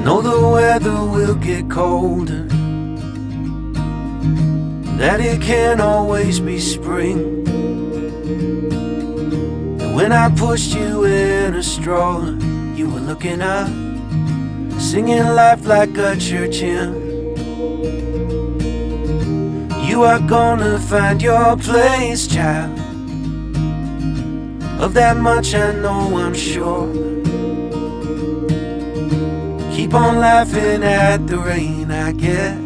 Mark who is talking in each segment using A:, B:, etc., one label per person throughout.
A: Know the weather will get colder, that it can't always be spring. And when I pushed you in a stroller, you were looking up, singing life like a church hymn. You are gonna find your place, child. Of that much I know, I'm sure. Keep on laughing at the rain, I guess.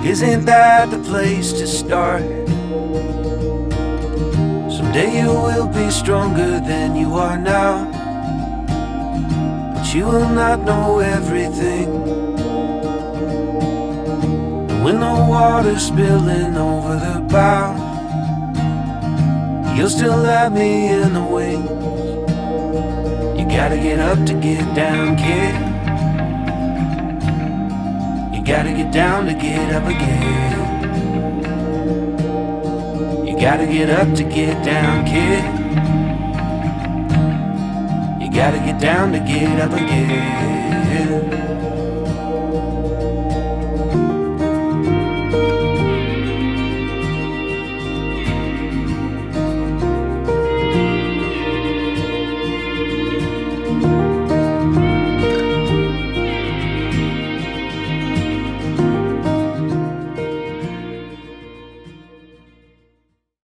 A: Isn't that the place to start? Someday you will be stronger than you are now, but you will not know everything. And when the water's spilling over the bow, you'll still have me in the wings. You gotta get up to get down, kid. You gotta get down to get up again. You gotta get up to get down, kid. You gotta get down to get up again.